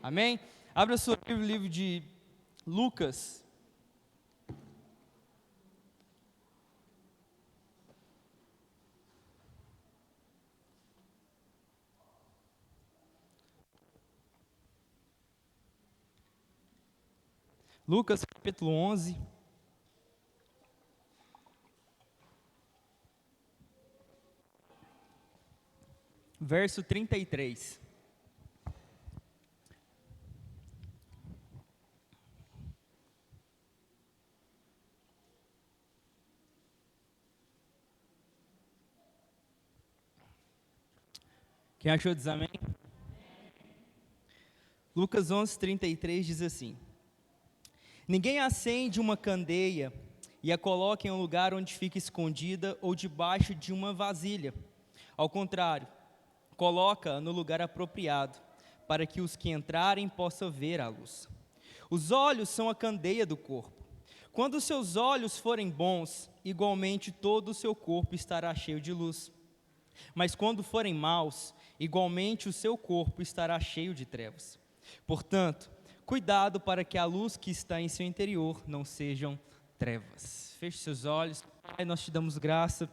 Amém? Abra seu livro de Lucas. Lucas capítulo 11. Verso 33. Quem achou diz amém? Lucas 11, 33 diz assim: Ninguém acende uma candeia e a coloca em um lugar onde fica escondida ou debaixo de uma vasilha. Ao contrário, coloca no lugar apropriado, para que os que entrarem possam ver a luz. Os olhos são a candeia do corpo. Quando os seus olhos forem bons, igualmente todo o seu corpo estará cheio de luz. Mas quando forem maus, igualmente o seu corpo estará cheio de trevas. Portanto, cuidado para que a luz que está em seu interior não sejam trevas. Feche seus olhos. Pai, nós te damos graça.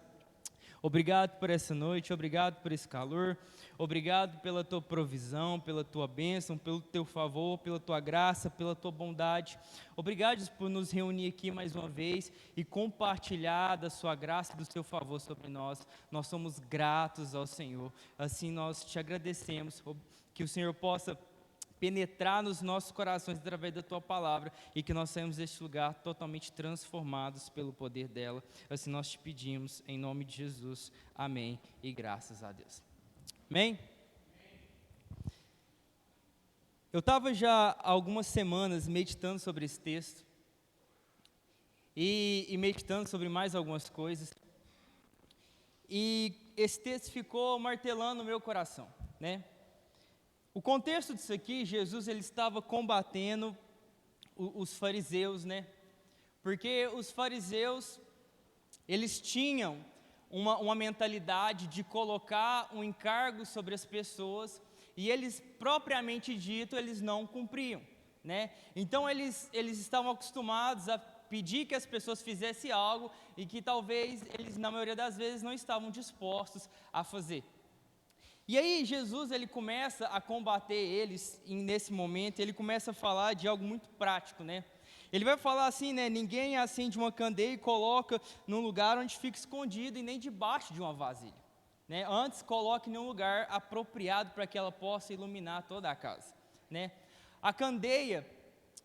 Obrigado por essa noite, obrigado por esse calor, obrigado pela tua provisão, pela tua bênção, pelo teu favor, pela tua graça, pela tua bondade. Obrigado por nos reunir aqui mais uma vez e compartilhar da sua graça e do seu favor sobre nós. Nós somos gratos ao Senhor, assim nós te agradecemos, que o Senhor possa penetrar nos nossos corações através da Tua Palavra e que nós saímos deste lugar totalmente transformados pelo poder dela. Assim nós te pedimos, em nome de Jesus. Amém e graças a Deus. Amém? Eu estava já há algumas semanas meditando sobre esse texto e meditando sobre mais algumas coisas. E esse texto ficou martelando no meu coração, né? O contexto disso aqui, Jesus ele estava combatendo os fariseus, né? Porque os fariseus, eles tinham uma mentalidade de colocar um encargo sobre as pessoas e eles, propriamente dito, eles não cumpriam, né? Então eles estavam acostumados a pedir que as pessoas fizessem algo e que talvez eles, na maioria das vezes, não estavam dispostos a fazer. E aí Jesus ele começa a combater eles, e nesse momento ele começa a falar de algo muito prático, né? Ele vai falar assim, né? Ninguém acende uma candeia e coloca num lugar onde fica escondido e nem debaixo de uma vasilha, né? Antes coloque em um lugar apropriado para que ela possa iluminar toda a casa, né? A candeia,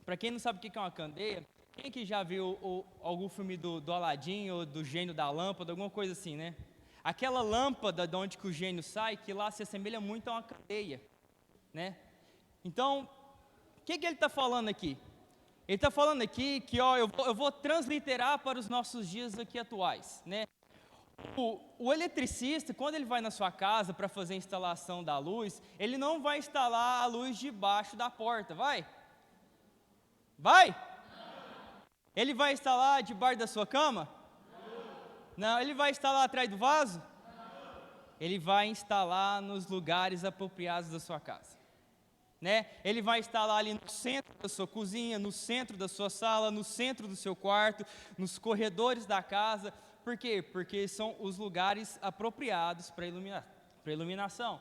para quem não sabe o que é uma candeia, quem que já viu algum filme do Aladim ou do Gênio da Lâmpada, alguma coisa assim, né? Aquela lâmpada de onde que o gênio sai, que lá se assemelha muito a uma candeia, né? Então, o que ele está falando aqui? Ele está falando aqui que, ó, eu vou transliterar para os nossos dias aqui atuais, né? O eletricista, quando ele vai na sua casa para fazer a instalação da luz, ele não vai instalar a luz debaixo da porta, vai? Vai? Ele vai instalar debaixo da sua cama? Não, ele vai instalar atrás do vaso? Ele vai instalar nos lugares apropriados da sua casa, né? Ele vai instalar ali no centro da sua cozinha, no centro da sua sala, no centro do seu quarto, nos corredores da casa. Por quê? Porque são os lugares apropriados para iluminação,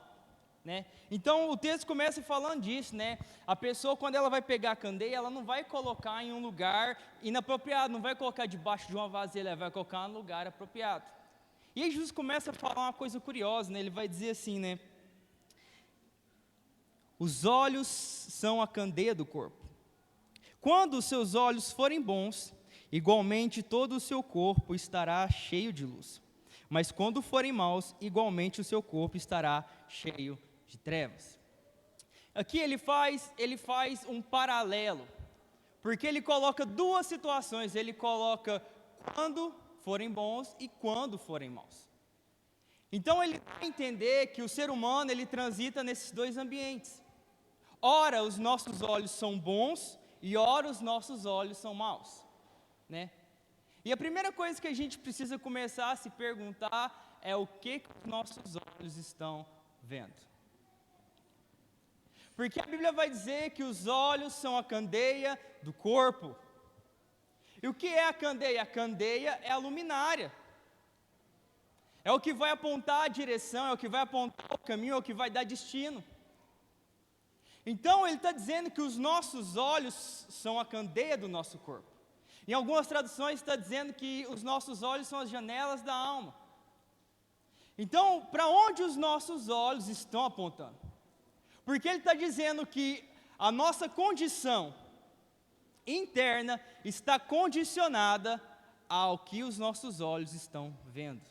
né? Então o texto começa falando disso, né? A pessoa, quando ela vai pegar a candeia, ela não vai colocar em um lugar inapropriado, não vai colocar debaixo de uma vasilha, ela vai colocar em um lugar apropriado. E aí Jesus começa a falar uma coisa curiosa, né? Ele vai dizer assim, né? Os olhos são a candeia do corpo. Quando os seus olhos forem bons, igualmente todo o seu corpo estará cheio de luz. Mas quando forem maus, igualmente o seu corpo estará cheio de trevas. Aqui ele faz um paralelo, porque ele coloca duas situações, ele coloca quando forem bons e quando forem maus. Então ele vai entender que o ser humano ele transita nesses dois ambientes. Ora os nossos olhos são bons e ora os nossos olhos são maus, né? E a primeira coisa que a gente precisa começar a se perguntar é o que os nossos olhos estão vendo. Porque a Bíblia vai dizer que os olhos são a candeia do corpo. E o que é a candeia? A candeia é a luminária. É o que vai apontar a direção, é o que vai apontar o caminho, é o que vai dar destino. Então ele está dizendo que os nossos olhos são a candeia do nosso corpo. Em algumas traduções está dizendo que os nossos olhos são as janelas da alma. Então, para onde os nossos olhos estão apontando? Porque ele está dizendo que a nossa condição interna está condicionada ao que os nossos olhos estão vendo.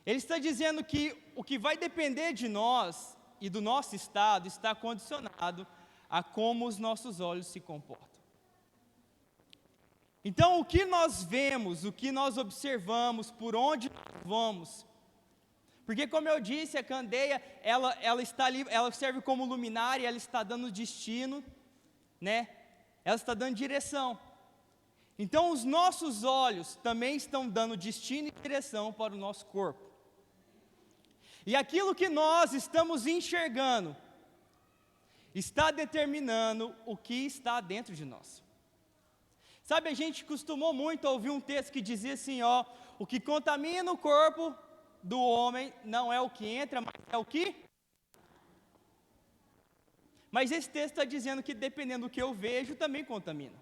Ele está dizendo que o que vai depender de nós e do nosso estado está condicionado a como os nossos olhos se comportam. Então, o que nós vemos, o que nós observamos, por onde nós vamos, porque como eu disse, a candeia, ela está ali, ela serve como luminária, ela está dando destino, né? Ela está dando direção. Então, os nossos olhos também estão dando destino e direção para o nosso corpo. E aquilo que nós estamos enxergando está determinando o que está dentro de nós. Sabe, a gente costumou muito ouvir um texto que dizia assim, ó, o que contamina o corpo do homem não é o que entra, mas é o que? Mas esse texto está dizendo que dependendo do que eu vejo, também contamina.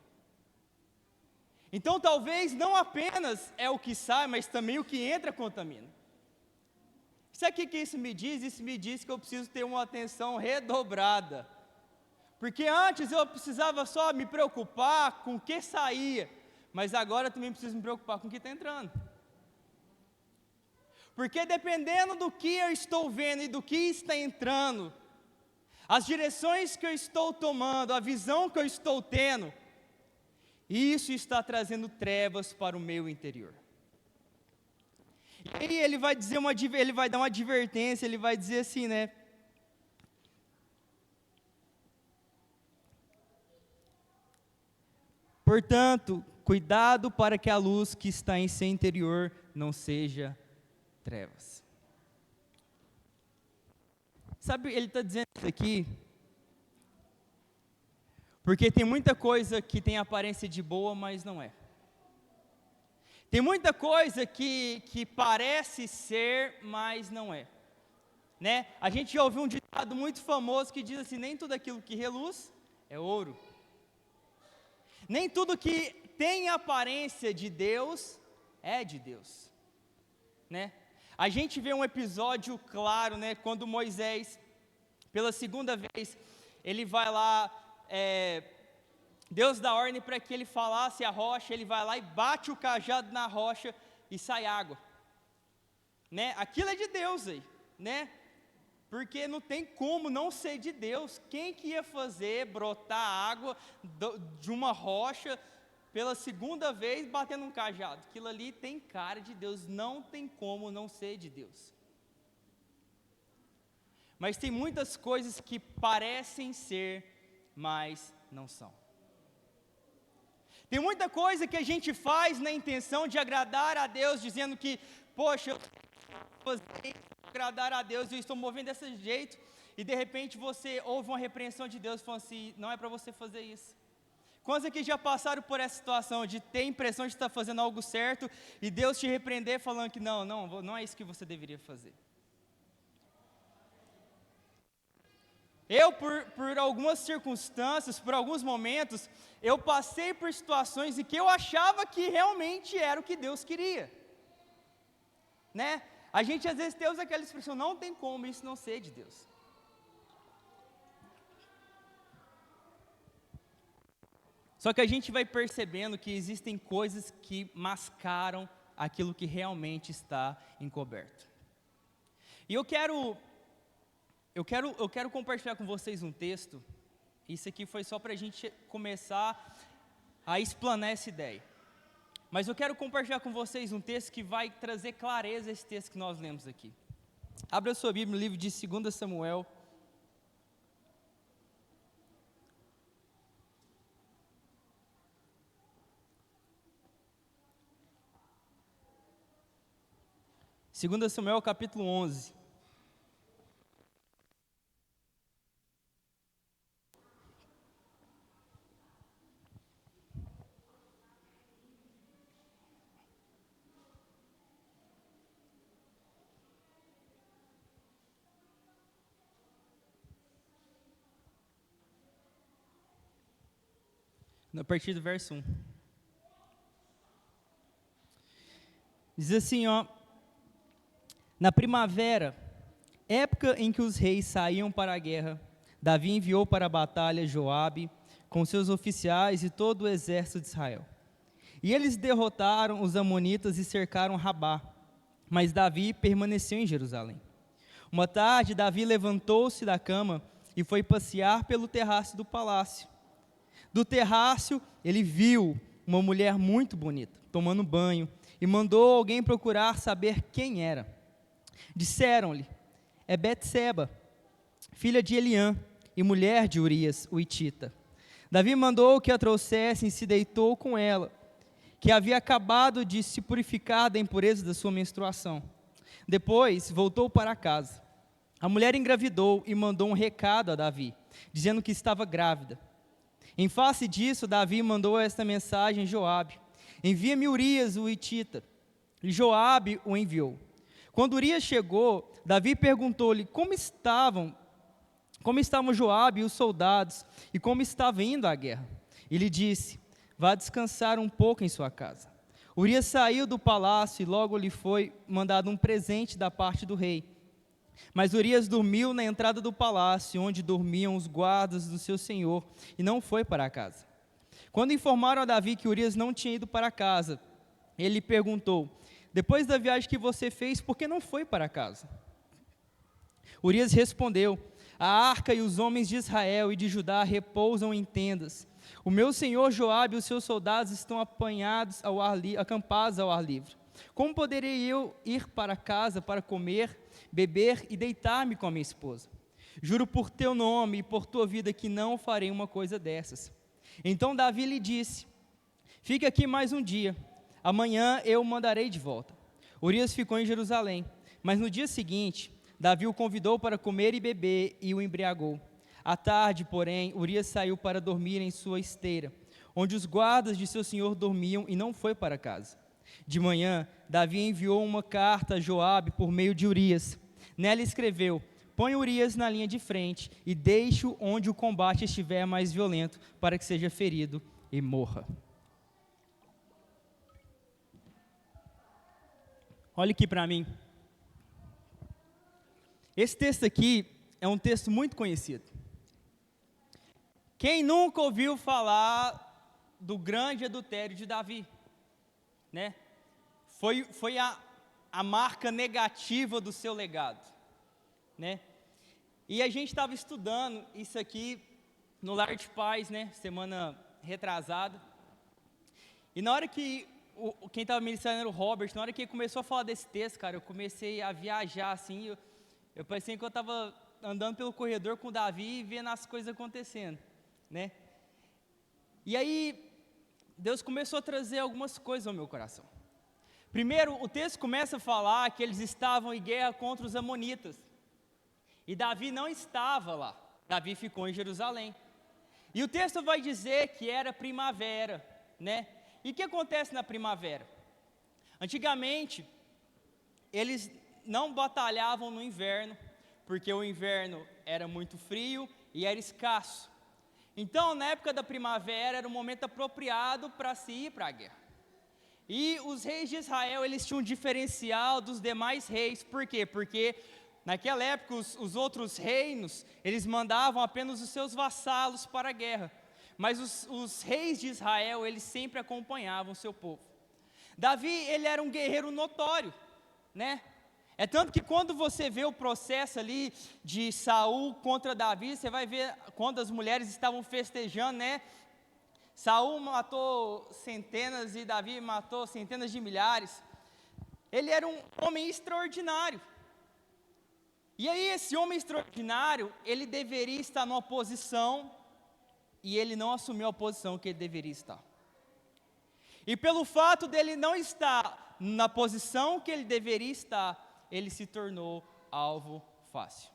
Então talvez não apenas é o que sai, mas também o que entra contamina. Sabe o que isso me diz? Isso me diz que eu preciso ter uma atenção redobrada. Porque antes eu precisava só me preocupar com o que saía, mas agora eu também preciso me preocupar com o que está entrando. Porque dependendo do que eu estou vendo e do que está entrando, as direções que eu estou tomando, a visão que eu estou tendo, isso está trazendo trevas para o meu interior. E aí ele vai dar uma advertência, ele vai dizer assim, né? Portanto, cuidado para que a luz que está em seu interior não seja trevas. Sabe, ele está dizendo isso aqui, porque tem muita coisa que tem aparência de boa, mas não é. Tem muita coisa que parece ser, mas não é. Né? A gente já ouviu um ditado muito famoso que diz assim, nem tudo aquilo que reluz é ouro. Nem tudo que tem aparência de Deus é de Deus, né? A gente vê um episódio claro, né? Quando Moisés, pela segunda vez, ele vai lá, Deus dá ordem para que ele falasse a rocha, ele vai lá e bate o cajado na rocha e sai água, né? Aquilo é de Deus aí, né? Porque não tem como não ser de Deus. Quem que ia fazer brotar água de uma rocha pela segunda vez batendo um cajado? Aquilo ali tem cara de Deus, não tem como não ser de Deus. Mas tem muitas coisas que parecem ser, mas não são. Tem muita coisa que a gente faz na intenção de agradar a Deus, dizendo que, poxa, eu vou agradar a Deus, eu estou movendo desse jeito, e de repente você ouve uma repreensão de Deus, falando assim, não é para você fazer isso. Quantos aqui já passaram por essa situação, de ter a impressão de estar fazendo algo certo, e Deus te repreender falando que não é isso que você deveria fazer. Eu, por algumas circunstâncias, por alguns momentos, eu passei por situações em que eu achava que realmente era o que Deus queria, né? A gente às vezes tem aquela expressão, não tem como isso não ser de Deus. Só que a gente vai percebendo que existem coisas que mascaram aquilo que realmente está encoberto. E eu quero compartilhar com vocês um texto, isso aqui foi só para a gente começar a explanar essa ideia. Mas eu quero compartilhar com vocês um texto que vai trazer clareza a esse texto que nós lemos aqui. Abra a sua Bíblia no livro de 2 Samuel. Segunda Samuel, capítulo 11. a partir do verso 1. Diz assim, ó: na primavera, época em que os reis saíam para a guerra, Davi enviou para a batalha Joabe com seus oficiais e todo o exército de Israel. E eles derrotaram os amonitas e cercaram Rabá, mas Davi permaneceu em Jerusalém. Uma tarde, Davi levantou-se da cama e foi passear pelo terraço do palácio. Do terraço, ele viu uma mulher muito bonita, tomando banho, e mandou alguém procurar saber quem era. Disseram-lhe: é Betseba, filha de Eliã, e mulher de Urias, o hitita. Davi mandou que a trouxessem e se deitou com ela, que havia acabado de se purificar da impureza da sua menstruação. Depois, voltou para casa. A mulher engravidou e mandou um recado a Davi, dizendo que estava grávida. Em face disso, Davi mandou esta mensagem a Joabe: envia-me Urias, o hitita. E Joabe o enviou. Quando Urias chegou, Davi perguntou-lhe como estavam Joabe e os soldados, e como estava indo a guerra. E lhe disse: vá descansar um pouco em sua casa. Urias saiu do palácio e logo lhe foi mandado um presente da parte do rei. Mas Urias dormiu na entrada do palácio, onde dormiam os guardas do seu senhor, e não foi para casa. Quando informaram a Davi que Urias não tinha ido para casa, ele lhe perguntou: depois da viagem que você fez, por que não foi para casa? Urias respondeu: a arca e os homens de Israel e de Judá repousam em tendas. O meu senhor Joabe e os seus soldados estão acampados ao ar livre. Como poderei eu ir para casa para comer, beber e deitar-me com a minha esposa? Juro por teu nome e por tua vida que não farei uma coisa dessas. Então Davi lhe disse: fique aqui mais um dia, amanhã eu o mandarei de volta. Urias ficou em Jerusalém, mas no dia seguinte, Davi o convidou para comer e beber e o embriagou. À tarde, porém, Urias saiu para dormir em sua esteira, onde os guardas de seu senhor dormiam, e não foi para casa. De manhã, Davi enviou uma carta a Joabe por meio de Urias. Nela escreveu: põe Urias na linha de frente e deixe-o onde o combate estiver mais violento, para que seja ferido e morra. Olha aqui para mim. Esse texto aqui é um texto muito conhecido. Quem nunca ouviu falar do grande adultério de Davi? Né? Foi a marca negativa do seu legado. Né? E a gente estava estudando isso aqui no Lar de Paz, né? Semana retrasada. E na hora que quem estava ministrando era o Robert, na hora que ele começou a falar desse texto, cara, eu comecei a viajar assim. Eu parecia que eu estava andando pelo corredor com o Davi e vendo as coisas acontecendo, né? E aí, Deus começou a trazer algumas coisas ao meu coração. Primeiro, o texto começa a falar que eles estavam em guerra contra os amonitas. E Davi não estava lá. Davi ficou em Jerusalém. E o texto vai dizer que era primavera, né? E o que acontece na primavera? Antigamente, eles não batalhavam no inverno, porque o inverno era muito frio e era escasso. Então, na época da primavera, era um momento apropriado para se ir para a guerra. E os reis de Israel, eles tinham um diferencial dos demais reis. Por quê? Porque naquela época, os outros reinos, eles mandavam apenas os seus vassalos para a guerra. Mas os reis de Israel, eles sempre acompanhavam o seu povo. Davi, ele era um guerreiro notório, né? É tanto que quando você vê o processo ali de Saul contra Davi, você vai ver quando as mulheres estavam festejando, né? Saul matou centenas e Davi matou centenas de milhares. Ele era um homem extraordinário. E aí esse homem extraordinário, ele deveria estar numa posição e ele não assumiu a posição que ele deveria estar. E pelo fato dele não estar na posição que ele deveria estar, ele se tornou alvo fácil,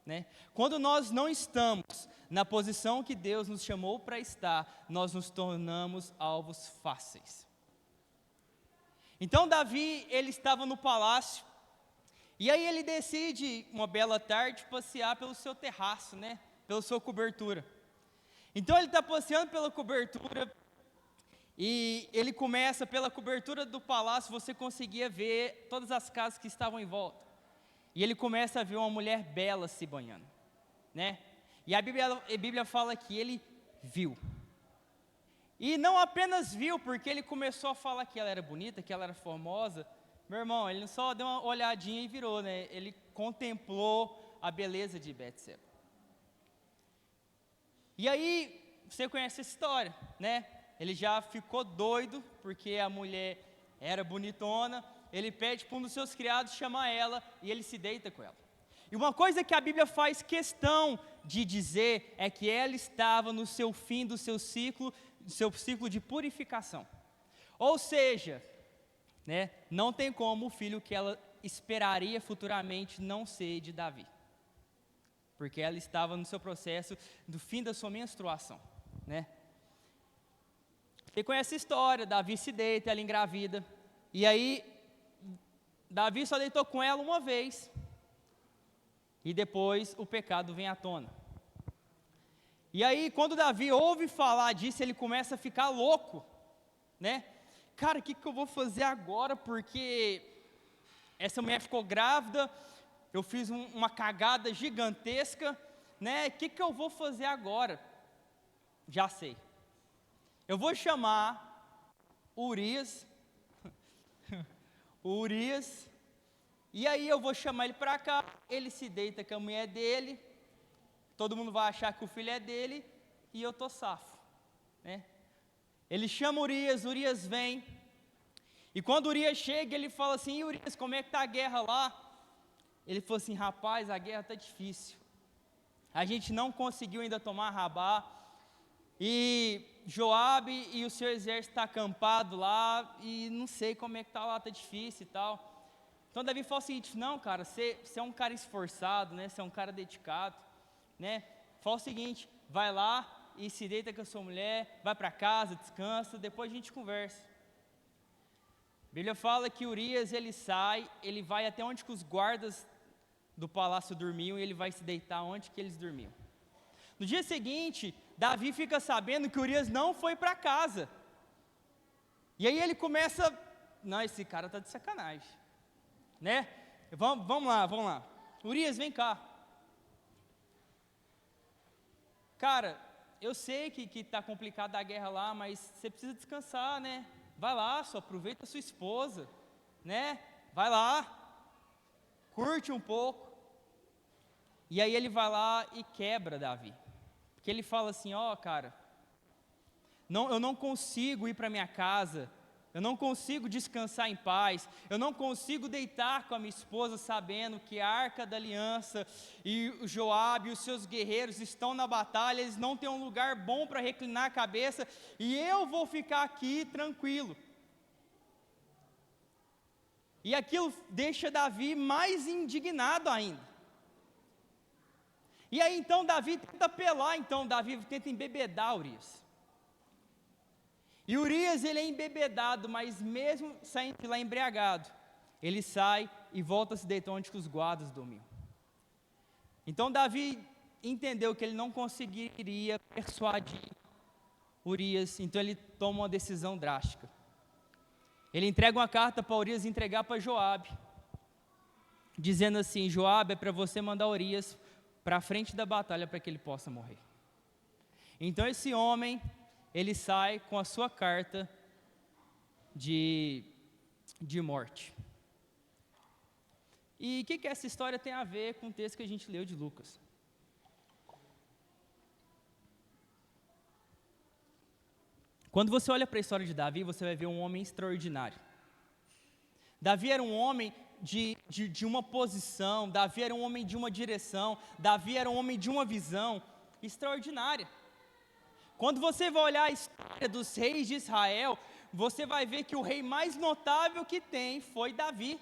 né? Quando nós não estamos na posição que Deus nos chamou para estar, nós nos tornamos alvos fáceis. Então Davi, ele estava no palácio, e aí ele decide, uma bela tarde, passear pelo seu terraço, né? Pela sua cobertura. Então ele está passeando pela cobertura, e ele começa, pela cobertura do palácio, você conseguia ver todas as casas que estavam em volta. E ele começa a ver uma mulher bela se banhando, né? E a Bíblia fala que ele viu. E não apenas viu, porque ele começou a falar que ela era bonita, que ela era formosa. Meu irmão, ele não só deu uma olhadinha e virou, né? Ele contemplou a beleza de Betseba. E aí, você conhece essa história, né? Ele já ficou doido, porque a mulher era bonitona. Ele pede para um dos seus criados chamar ela, e ele se deita com ela. E uma coisa que a Bíblia faz questão de dizer, é que ela estava no seu fim do seu ciclo de purificação. Ou seja, né, não tem como o filho que ela esperaria futuramente não ser de Davi. Porque ela estava no seu processo do fim da sua menstruação, né? Você conhece a história, Davi se deita, ela engravida, e aí, Davi só deitou com ela uma vez, e depois o pecado vem à tona. E aí, quando Davi ouve falar disso, ele começa a ficar louco, né? Cara, o que eu vou fazer agora, porque essa mulher ficou grávida, eu fiz uma cagada gigantesca, né? O que eu vou fazer agora? Já sei. Eu vou chamar Urias, e aí eu vou chamar ele para cá, ele se deita com a mulher dele, todo mundo vai achar que o filho é dele, e eu tô safo, né? Ele chama Urias vem, e quando Urias chega, ele fala assim: e Urias, como é que está a guerra lá? Ele falou assim: rapaz, a guerra está difícil, a gente não conseguiu ainda tomar Rabá, e Joabe e o seu exército está acampado lá, e não sei como é que está lá, está difícil e tal. Então Davi fala o seguinte: não, cara, você é um cara esforçado, né? Você é um cara dedicado, né? Fala o seguinte: vai lá e se deita com a sua mulher, vai para casa, descansa, depois a gente conversa. A Bíblia fala que Urias, ele sai, ele vai até onde que os guardas do palácio dormiam, e ele vai se deitar onde que eles dormiam. No dia seguinte, Davi fica sabendo que Urias não foi para casa. E aí ele começa: não, esse cara está de sacanagem, né? Vamos lá. Urias, vem cá. Cara, eu sei que está complicada a guerra lá, mas você precisa descansar, né? Vai lá, só aproveita a sua esposa, né? Vai lá, curte um pouco. E aí ele vai lá e quebra Davi. Porque ele fala assim: ó, cara, eu não consigo ir para minha casa, eu não consigo descansar em paz, eu não consigo deitar com a minha esposa sabendo que a Arca da Aliança e o Joabe e os seus guerreiros estão na batalha, eles não têm um lugar bom para reclinar a cabeça, e eu vou ficar aqui tranquilo. E aquilo deixa Davi mais indignado ainda. E aí então Davi tenta apelar, Davi tenta embebedar Urias. E Urias, ele é embebedado, mas mesmo saindo de lá embriagado, ele sai e volta a se deitar onde os guardas dormiam. Então Davi entendeu que ele não conseguiria persuadir Urias, então ele toma uma decisão drástica. Ele entrega uma carta para Urias entregar para Joabe, dizendo assim: Joabe, é para você mandar Urias para a frente da batalha para que ele possa morrer. Então esse homem, ele sai com a sua carta de morte. E o que essa história tem a ver com o texto que a gente leu de Lucas? Quando você olha para a história de Davi, você vai ver um homem extraordinário. Davi era um homem de uma posição, Davi era um homem de uma direção, Davi era um homem de uma visão extraordinária. Quando você vai olhar a história dos reis de Israel, você vai ver que o rei mais notável que tem foi Davi.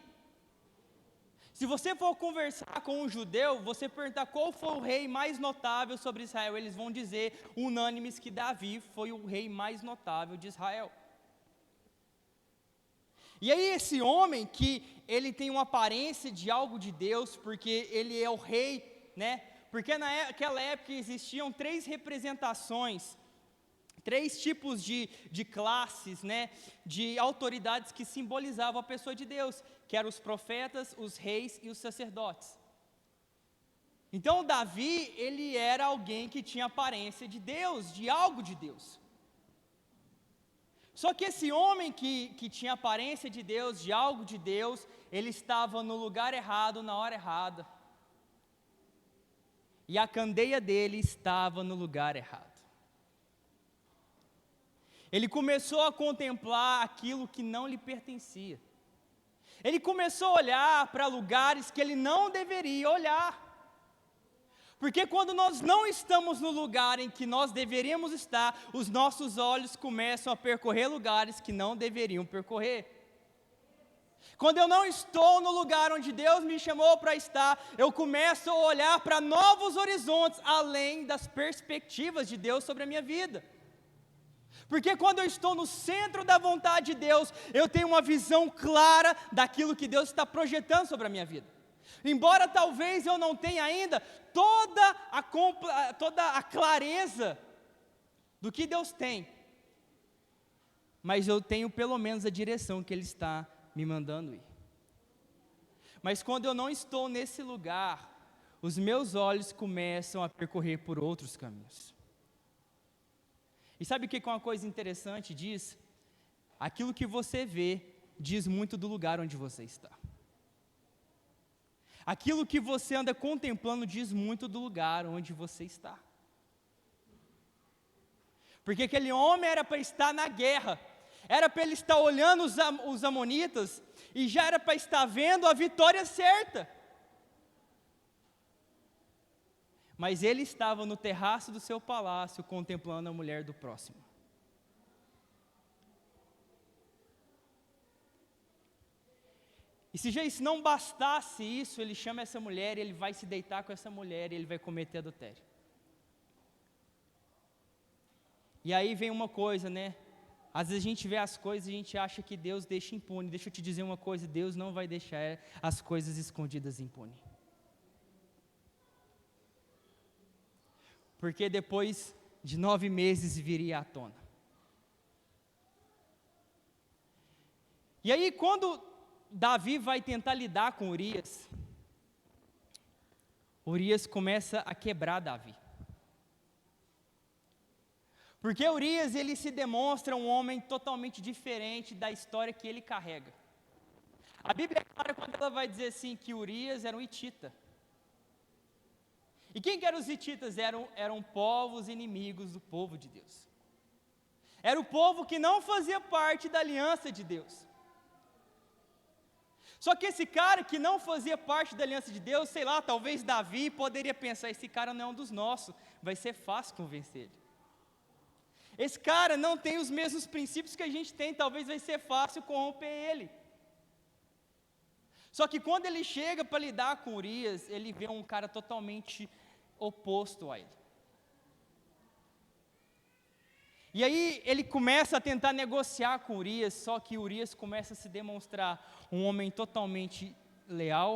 Se você for conversar com um judeu, você perguntar qual foi o rei mais notável sobre Israel, eles vão dizer unânimes que Davi foi o rei mais notável de Israel. E aí esse homem que ele tem uma aparência de algo de Deus, porque ele é o rei, né? Porque naquela época existiam 3 representações, 3 tipos de classes, né, de autoridades que simbolizavam a pessoa de Deus, que eram os profetas, os reis e os sacerdotes. Então Davi, ele era alguém que tinha aparência de Deus, de algo de Deus. Só que esse homem que tinha aparência de Deus, de algo de Deus, ele estava no lugar errado, na hora errada. E a candeia dele estava no lugar errado. Ele começou a contemplar aquilo que não lhe pertencia. Ele começou a olhar para lugares que ele não deveria olhar. Porque quando nós não estamos no lugar em que nós deveríamos estar, os nossos olhos começam a percorrer lugares que não deveriam percorrer. Quando eu não estou no lugar onde Deus me chamou para estar, eu começo a olhar para novos horizontes, além das perspectivas de Deus sobre a minha vida. Porque quando eu estou no centro da vontade de Deus, eu tenho uma visão clara daquilo que Deus está projetando sobre a minha vida. Embora talvez eu não tenha ainda toda a clareza do que Deus tem, mas eu tenho pelo menos a direção que Ele está me mandando ir. Mas quando eu não estou nesse lugar, os meus olhos começam a percorrer por outros caminhos. E sabe o que é uma coisa interessante disso? Aquilo que você vê diz muito do lugar onde você está. Aquilo que você anda contemplando diz muito do lugar onde você está. Porque aquele homem era para estar na guerra, era para ele estar olhando os amonitas, e já era para estar vendo a vitória certa. Mas ele estava no terraço do seu palácio, contemplando a mulher do próximo. E se já isso não bastasse isso, ele chama essa mulher, ele vai se deitar com essa mulher, e ele vai cometer adultério. E aí vem uma coisa, né? Às vezes a gente vê as coisas e a gente acha que Deus deixa impune. Deixa eu te dizer uma coisa, Deus não vai deixar as coisas escondidas impune. Porque depois de 9 meses viria à tona. E aí quando Davi vai tentar lidar com Urias, Urias começa a quebrar Davi. Porque Urias, ele se demonstra um homem totalmente diferente da história que ele carrega. A Bíblia é clara quando ela vai dizer assim, que Urias era um hitita. E quem que eram os hititas? Eram povos inimigos do povo de Deus. Era o povo que não fazia parte da aliança de Deus. Só que esse cara que não fazia parte da aliança de Deus, sei lá, talvez Davi poderia pensar, esse cara não é um dos nossos, vai ser fácil convencer ele. Esse cara não tem os mesmos princípios que a gente tem, talvez vai ser fácil corromper ele. Só que quando ele chega para lidar com Urias, ele vê um cara totalmente oposto a ele. E aí ele começa a tentar negociar com Urias, só que Urias começa a se demonstrar um homem totalmente leal,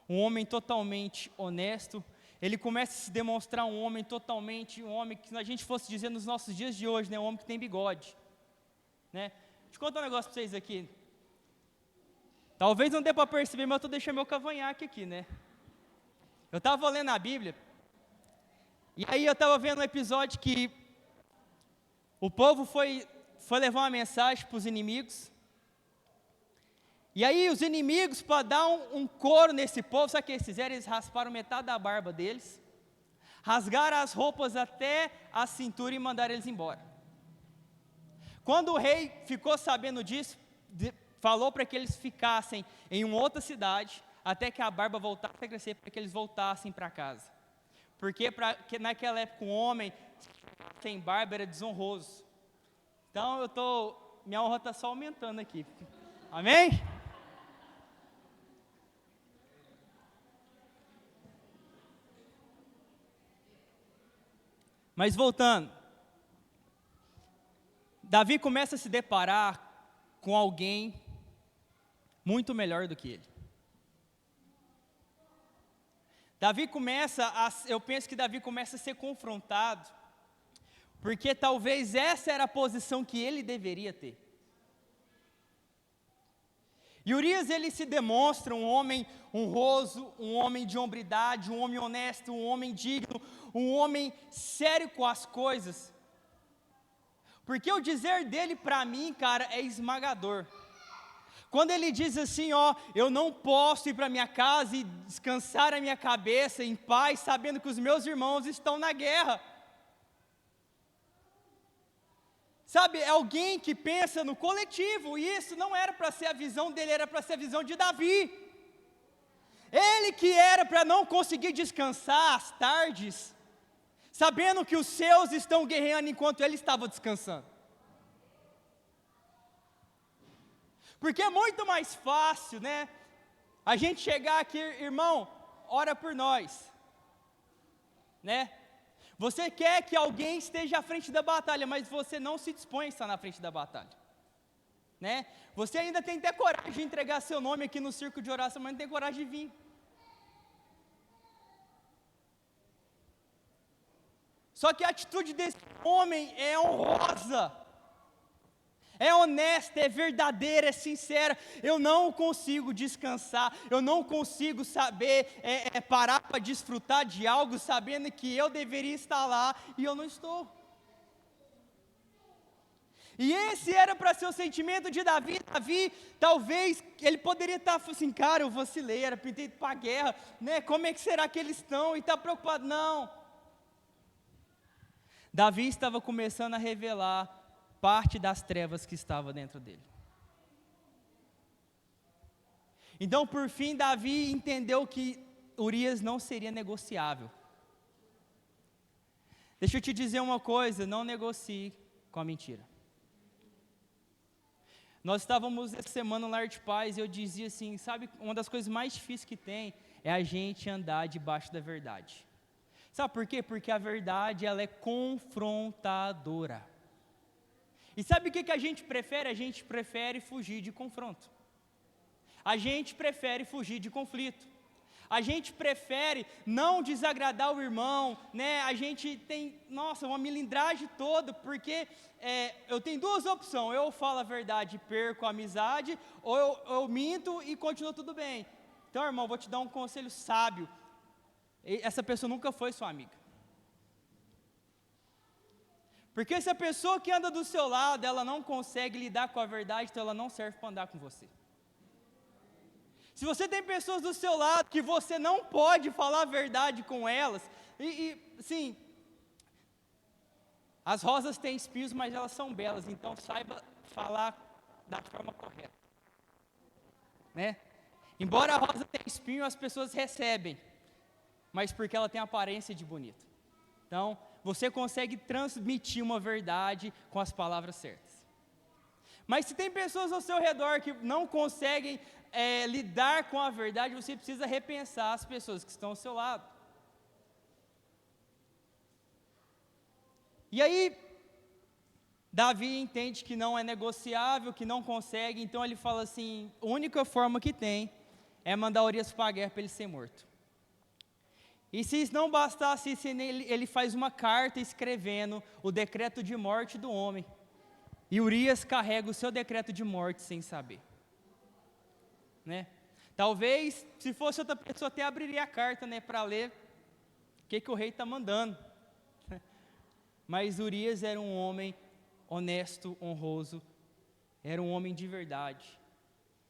um homem totalmente honesto. Ele começa a se demonstrar um homem que se a gente fosse dizer nos nossos dias de hoje, né, um homem que tem bigode. Né? Deixa eu contar um negócio para vocês aqui. Talvez não dê para perceber, mas eu estou deixando meu cavanhaque aqui, né? Eu estava lendo a Bíblia, e aí eu estava vendo um episódio que o povo foi levar uma mensagem para os inimigos, e aí os inimigos, para dar um couro nesse povo, sabe o que eles fizeram? Eles rasparam metade da barba deles, rasgaram as roupas até a cintura e mandaram eles embora. Quando o rei ficou sabendo disso, falou para que eles ficassem em uma outra cidade, até que a barba voltasse a crescer, para que eles voltassem para casa. Porque naquela época um homem sem barba era desonroso. Então minha honra está só aumentando aqui. Amém? Mas voltando, Davi começa a se deparar com alguém muito melhor do que ele. Eu penso que Davi começa a ser confrontado, porque talvez essa era a posição que ele deveria ter. E Urias, ele se demonstra um homem honroso, um homem de hombridade, um homem honesto, um homem digno, um homem sério com as coisas. Porque o dizer dele para mim, cara, é esmagador. Quando ele diz assim, eu não posso ir para minha casa e descansar a minha cabeça em paz, sabendo que os meus irmãos estão na guerra. Sabe, é alguém que pensa no coletivo, e isso não era para ser a visão dele, era para ser a visão de Davi. Ele que era para não conseguir descansar às tardes, sabendo que os seus estão guerreando enquanto ele estava descansando. Porque é muito mais fácil, né, a gente chegar aqui, irmão, ora por nós, né? Você quer que alguém esteja à frente da batalha, mas você não se dispõe a estar na frente da batalha, né? Você ainda tem até coragem de entregar seu nome aqui no círculo de oração, mas não tem coragem de vir. Só que a atitude desse homem é honrosa, é honesta, é verdadeira, é sincera. Eu não consigo descansar, eu não consigo saber, parar para desfrutar de algo, sabendo que eu deveria estar lá e eu não estou. E esse era para ser o sentimento de Davi. Davi, talvez, ele poderia estar assim, cara, eu vacilei, era para ter ido para a guerra, né? Como é que será que eles estão? E está preocupado, não. Davi estava começando a revelar parte das trevas que estava dentro dele. Então, por fim, Davi entendeu que Urias não seria negociável. Deixa eu te dizer uma coisa, não negocie com a mentira. Nós estávamos essa semana no Lar de Paz e eu dizia assim, sabe, uma das coisas mais difíceis que tem é a gente andar debaixo da verdade. Sabe por quê? Porque a verdade, ela é confrontadora. E sabe o que a gente prefere? A gente prefere fugir de confronto. A gente prefere fugir de conflito. A gente prefere não desagradar o irmão, né? A gente tem, uma milindragem toda, porque eu tenho duas opções, eu falo a verdade e perco a amizade, ou eu minto e continua tudo bem. Então, irmão, vou te dar um conselho sábio, essa pessoa nunca foi sua amiga. Porque se a pessoa que anda do seu lado, ela não consegue lidar com a verdade, então ela não serve para andar com você. Se você tem pessoas do seu lado que você não pode falar a verdade com elas, sim, as rosas têm espinhos, mas elas são belas, então saiba falar da forma correta, né? Embora a rosa tenha espinho, as pessoas recebem, mas porque ela tem aparência de bonita. Então, você consegue transmitir uma verdade com as palavras certas. Mas se tem pessoas ao seu redor que não conseguem lidar com a verdade, você precisa repensar as pessoas que estão ao seu lado. E aí, Davi entende que não é negociável, que não consegue, então ele fala assim, a única forma que tem é mandar Urias para a guerra para ele ser morto. E se isso não bastasse, ele faz uma carta escrevendo o decreto de morte do homem. E Urias carrega o seu decreto de morte sem saber. Né? Talvez, se fosse outra pessoa, até abriria a carta, né, para ler o que o rei está mandando. Mas Urias era um homem honesto, honroso, era um homem de verdade.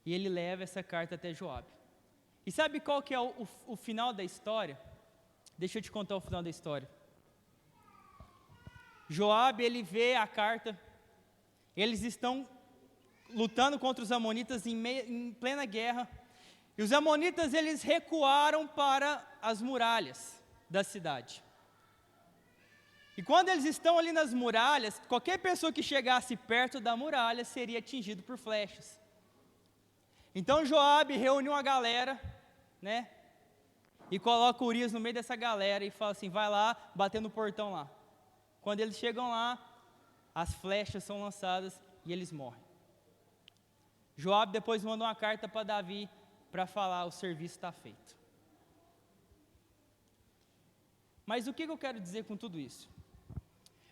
E ele leva essa carta até Joabe. E sabe qual que é o final da história? Deixa eu te contar o final da história. Joabe, ele vê a carta, eles estão lutando contra os amonitas em plena guerra, e os amonitas, eles recuaram para as muralhas da cidade. E quando eles estão ali nas muralhas, qualquer pessoa que chegasse perto da muralha seria atingido por flechas. Então Joabe reuniu uma galera, né? E coloca Urias no meio dessa galera e fala assim, vai lá, bater no portão lá. Quando eles chegam lá, as flechas são lançadas e eles morrem. Joabe depois manda uma carta para Davi para falar, o serviço está feito. Mas o que eu quero dizer com tudo isso?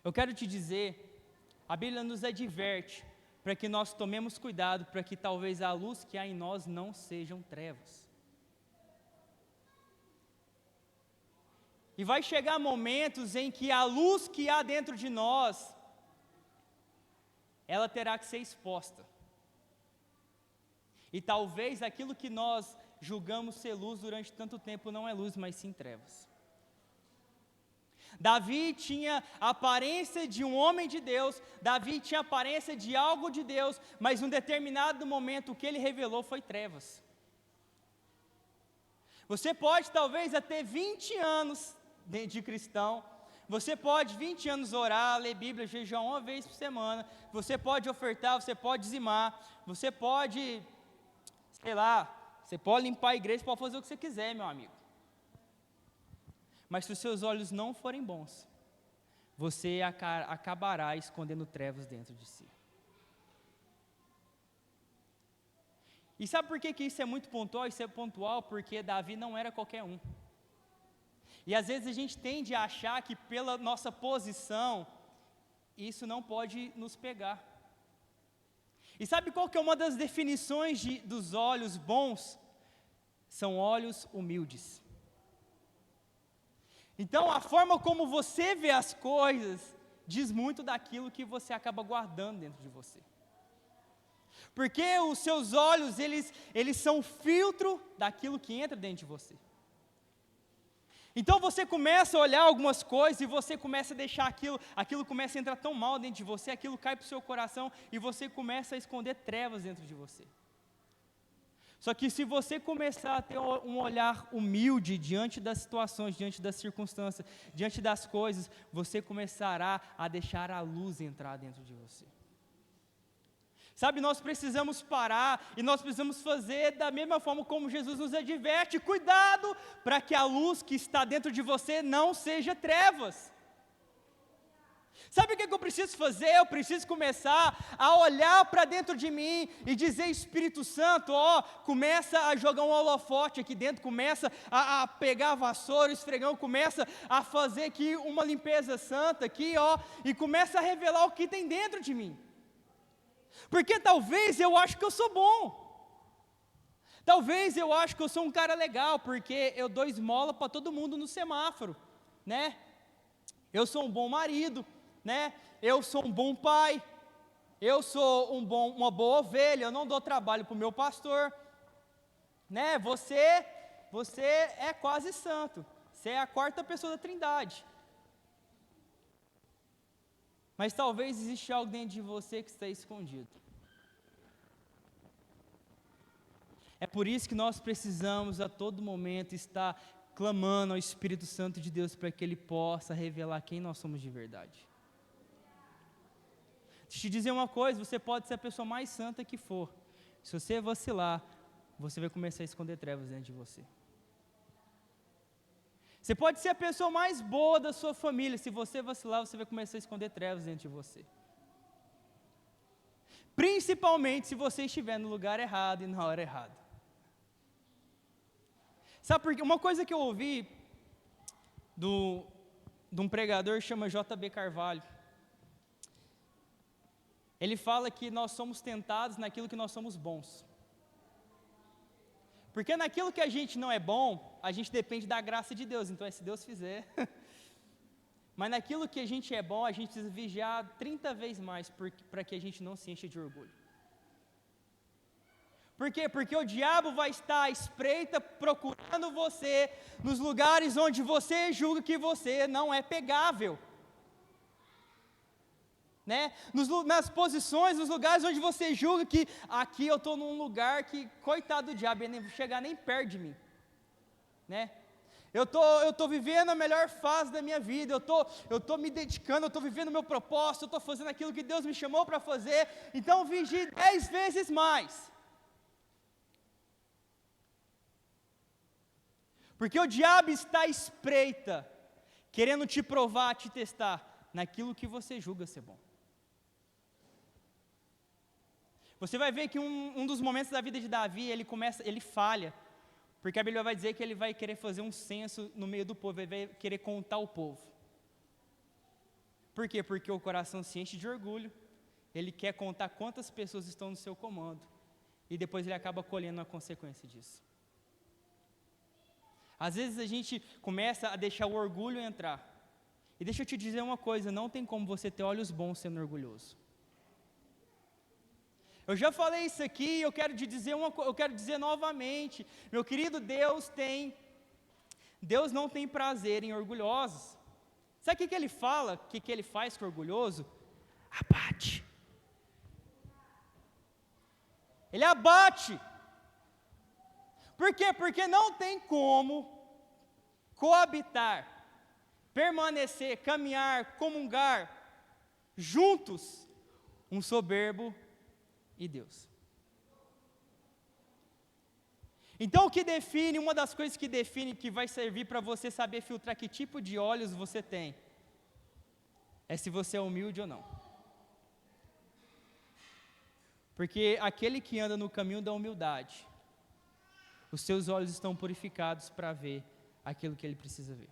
Eu quero te dizer, a Bíblia nos adverte para que nós tomemos cuidado, para que talvez a luz que há em nós não sejam trevas. E vai chegar momentos em que a luz que há dentro de nós, ela terá que ser exposta. E talvez aquilo que nós julgamos ser luz durante tanto tempo não é luz, mas sim trevas. Davi tinha a aparência de um homem de Deus, Davi tinha a aparência de algo de Deus, mas em um determinado momento o que ele revelou foi trevas. Você pode talvez até 20 anos de cristão, você pode 20 anos orar, ler Bíblia, jejuar uma vez por semana, você pode ofertar, você pode dizimar, você pode, sei lá, você pode limpar a igreja, pode fazer o que você quiser, meu amigo. Mas se os seus olhos não forem bons, você acabará escondendo trevas dentro de si. E sabe por que isso é muito pontual? Isso é pontual porque Davi não era qualquer um. E às vezes a gente tende a achar que pela nossa posição, isso não pode nos pegar. E sabe qual que é uma das definições dos olhos bons? São olhos humildes. Então a forma como você vê as coisas, diz muito daquilo que você acaba guardando dentro de você. Porque os seus olhos, eles são filtro daquilo que entra dentro de você. Então você começa a olhar algumas coisas e você começa a deixar aquilo começa a entrar tão mal dentro de você, aquilo cai para o seu coração e você começa a esconder trevas dentro de você. Só que se você começar a ter um olhar humilde diante das situações, diante das circunstâncias, diante das coisas, você começará a deixar a luz entrar dentro de você. Sabe, nós precisamos parar e nós precisamos fazer da mesma forma como Jesus nos adverte, cuidado para que a luz que está dentro de você não seja trevas. Sabe o que eu preciso fazer? Eu preciso começar a olhar para dentro de mim e dizer, Espírito Santo, começa a jogar um holofote aqui dentro, começa a pegar a vassoura, o esfregão, começa a fazer aqui uma limpeza santa aqui, e começa a revelar o que tem dentro de mim. Porque talvez eu acho que eu sou bom, talvez eu acho que eu sou um cara legal, porque eu dou esmola para todo mundo no semáforo, né? Eu sou um bom marido, né? Eu sou um bom pai, eu sou uma boa ovelha, eu não dou trabalho para o meu pastor, né? Você é quase santo, você é a quarta pessoa da Trindade. Mas talvez exista algo dentro de você que está escondido. É por isso que nós precisamos a todo momento estar clamando ao Espírito Santo de Deus para que Ele possa revelar quem nós somos de verdade. Deixa eu te dizer uma coisa, você pode ser a pessoa mais santa que for. Se você vacilar, você vai começar a esconder trevas dentro de você. Você pode ser a pessoa mais boa da sua família, se você vacilar, você vai começar a esconder trevas dentro de você. Principalmente se você estiver no lugar errado e na hora errada. Sabe por quê? Uma coisa que eu ouvi de um pregador que chama J.B. Carvalho, ele fala que nós somos tentados naquilo que nós somos bons. Porque naquilo que a gente não é bom, a gente depende da graça de Deus, então é se Deus fizer. Mas naquilo que a gente é bom, a gente precisa vigiar 30 vezes mais para que a gente não se encha de orgulho. Por quê? Porque o diabo vai estar à espreita procurando você nos lugares onde você julga que você não é pegável. Né? Nas posições, nos lugares onde você julga que aqui eu estou num lugar que, coitado do diabo, ele nem chegar nem perto de mim, né? Eu tô vivendo a melhor fase da minha vida, eu tô me dedicando, eu estou vivendo o meu propósito, eu estou fazendo aquilo que Deus me chamou para fazer, então vigie 10 vezes mais. Porque o diabo está à espreita, querendo te provar, te testar, naquilo que você julga ser bom. Você vai ver que um dos momentos da vida de Davi, ele falha, Porque a Bíblia vai dizer que ele vai querer fazer um censo no meio do povo, ele vai querer contar o povo. Por quê? Porque o coração se enche de orgulho, ele quer contar quantas pessoas estão no seu comando, e depois ele acaba colhendo a consequência disso. Às vezes a gente começa a deixar o orgulho entrar. E deixa eu te dizer uma coisa, não tem como você ter olhos bons sendo orgulhoso. Eu já falei isso aqui, eu quero dizer novamente, meu querido, Deus não tem prazer em orgulhosos. Sabe o que ele fala, o que ele faz com o orgulhoso? Abate. Ele abate. Por quê? Porque não tem como coabitar, permanecer, caminhar, comungar juntos um soberbo e Deus. Então uma das coisas que define, que vai servir para você saber filtrar que tipo de olhos você tem, é se você é humilde ou não. Porque aquele que anda no caminho da humildade, os seus olhos estão purificados para ver aquilo que ele precisa ver.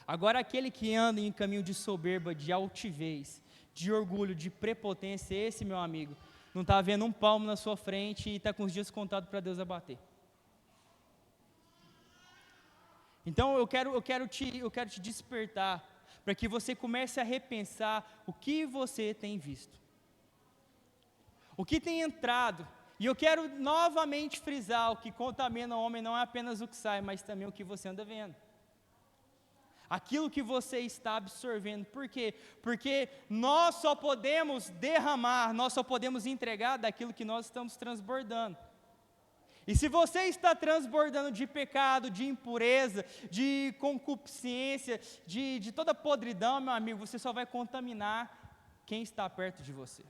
Agora aquele que anda em caminho de soberba, de altivez, de orgulho, de prepotência, esse, meu amigo, não está vendo um palmo na sua frente e está com os dias contados para Deus abater. Então eu quero te despertar, para que você comece a repensar o que você tem visto. O que tem entrado, e eu quero novamente frisar, o que contamina o homem não é apenas o que sai, mas também o que você anda vendo. Aquilo que você está absorvendo. Por quê? Porque nós só podemos derramar, nós só podemos entregar daquilo que nós estamos transbordando. E se você está transbordando de pecado, de impureza, de concupiscência, de toda podridão, meu amigo, você só vai contaminar quem está perto de você.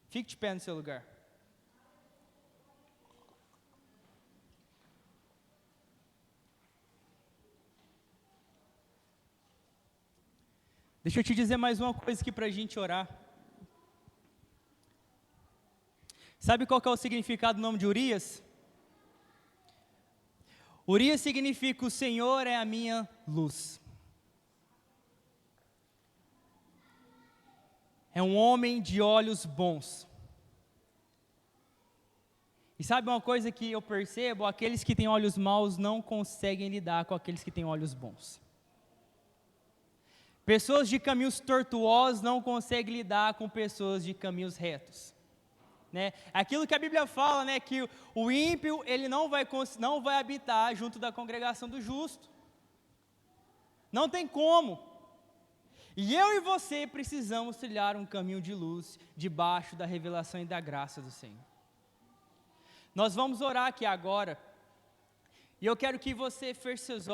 Fique de pé no seu lugar. Deixa eu te dizer mais uma coisa aqui para a gente orar. Sabe qual que é o significado do nome de Urias? Urias significa: o Senhor é a minha luz. É um homem de olhos bons. E sabe uma coisa que eu percebo? Aqueles que têm olhos maus não conseguem lidar com aqueles que têm olhos bons. Pessoas de caminhos tortuosos não conseguem lidar com pessoas de caminhos retos. Né? Aquilo que a Bíblia fala, né, que o ímpio ele não vai habitar junto da congregação do justo. Não tem como. E eu e você precisamos trilhar um caminho de luz debaixo da revelação e da graça do Senhor. Nós vamos orar aqui agora. E eu quero que você feche seus olhos.